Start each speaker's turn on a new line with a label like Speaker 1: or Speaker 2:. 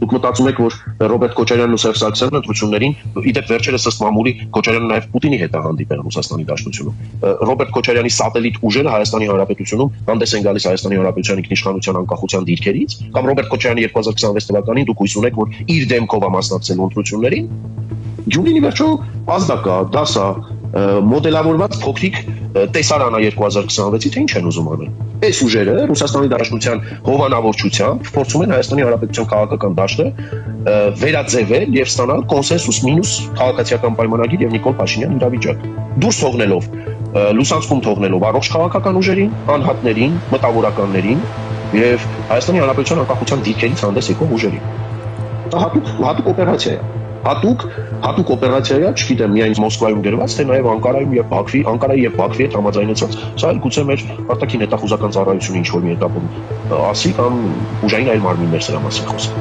Speaker 1: Դուք մտածում եք, որ Ռոբերտ Քոչարյանն ու Սերժ Սարգսյանն ընտրություններին, իդեպ վերջերս ըստ մամուլի Քոչարյանը նաև Պուտինի հետ է հանդիպել Ռուսաստանի Դաշնությունում։ Ռոբերտ Քոչարյանի սատելիտ ուժերը Հայաստանի Հանրապետությունում հանդես են գալիս Հայաստանի Հանրապետության ինքնիշխանության անկախության դիրքերից, կամ Ռոբերտ Քոչարյանի 2026 թվականին դուք հույս ունեք, որ իր դեմքով է մասնակցելու ընտրություններին։ Գյումրին ի վերջո ազդակա, դասա, մոդելավորված փոքրիկ տեսարան է 2026-ի, թե ինչ են ուզում անել։ Այս ուժերը Ռուսաստանի Դաշնության հովանավորչությամբ փորձում են Հայաստանի Հանրապետության քաղաքական դաշտը վերաձևել եւ ստանալ կոնսենսուս մինուս քաղաքացիական պայմանագիր եւ Նիկոլ Փաշինյան իրավիճակ։ Դուրս թողնելով, լուսանցքում թողնելով առողջ քաղաքական ուժերին, անհատներին, մտավորականներին եւ Հայաստանի Հանրապետության անկախության դիրքերից հանդես եկող ուժերին։ Դա հատուկ օպերացիա է։ Հատուկ օպերացիա է, չգիտեմ, միայն Մոսկվայում գրված, թե նաև Անկարայի եւ Բաքվի հետ համաձայնեցած։ Սա էլ գուցե մեր արտաքին հետախուզական ծառայությունը ինչ որ մի этаպում ասի կամ ուժային այլ մարմիններ սրա մասին խոսի։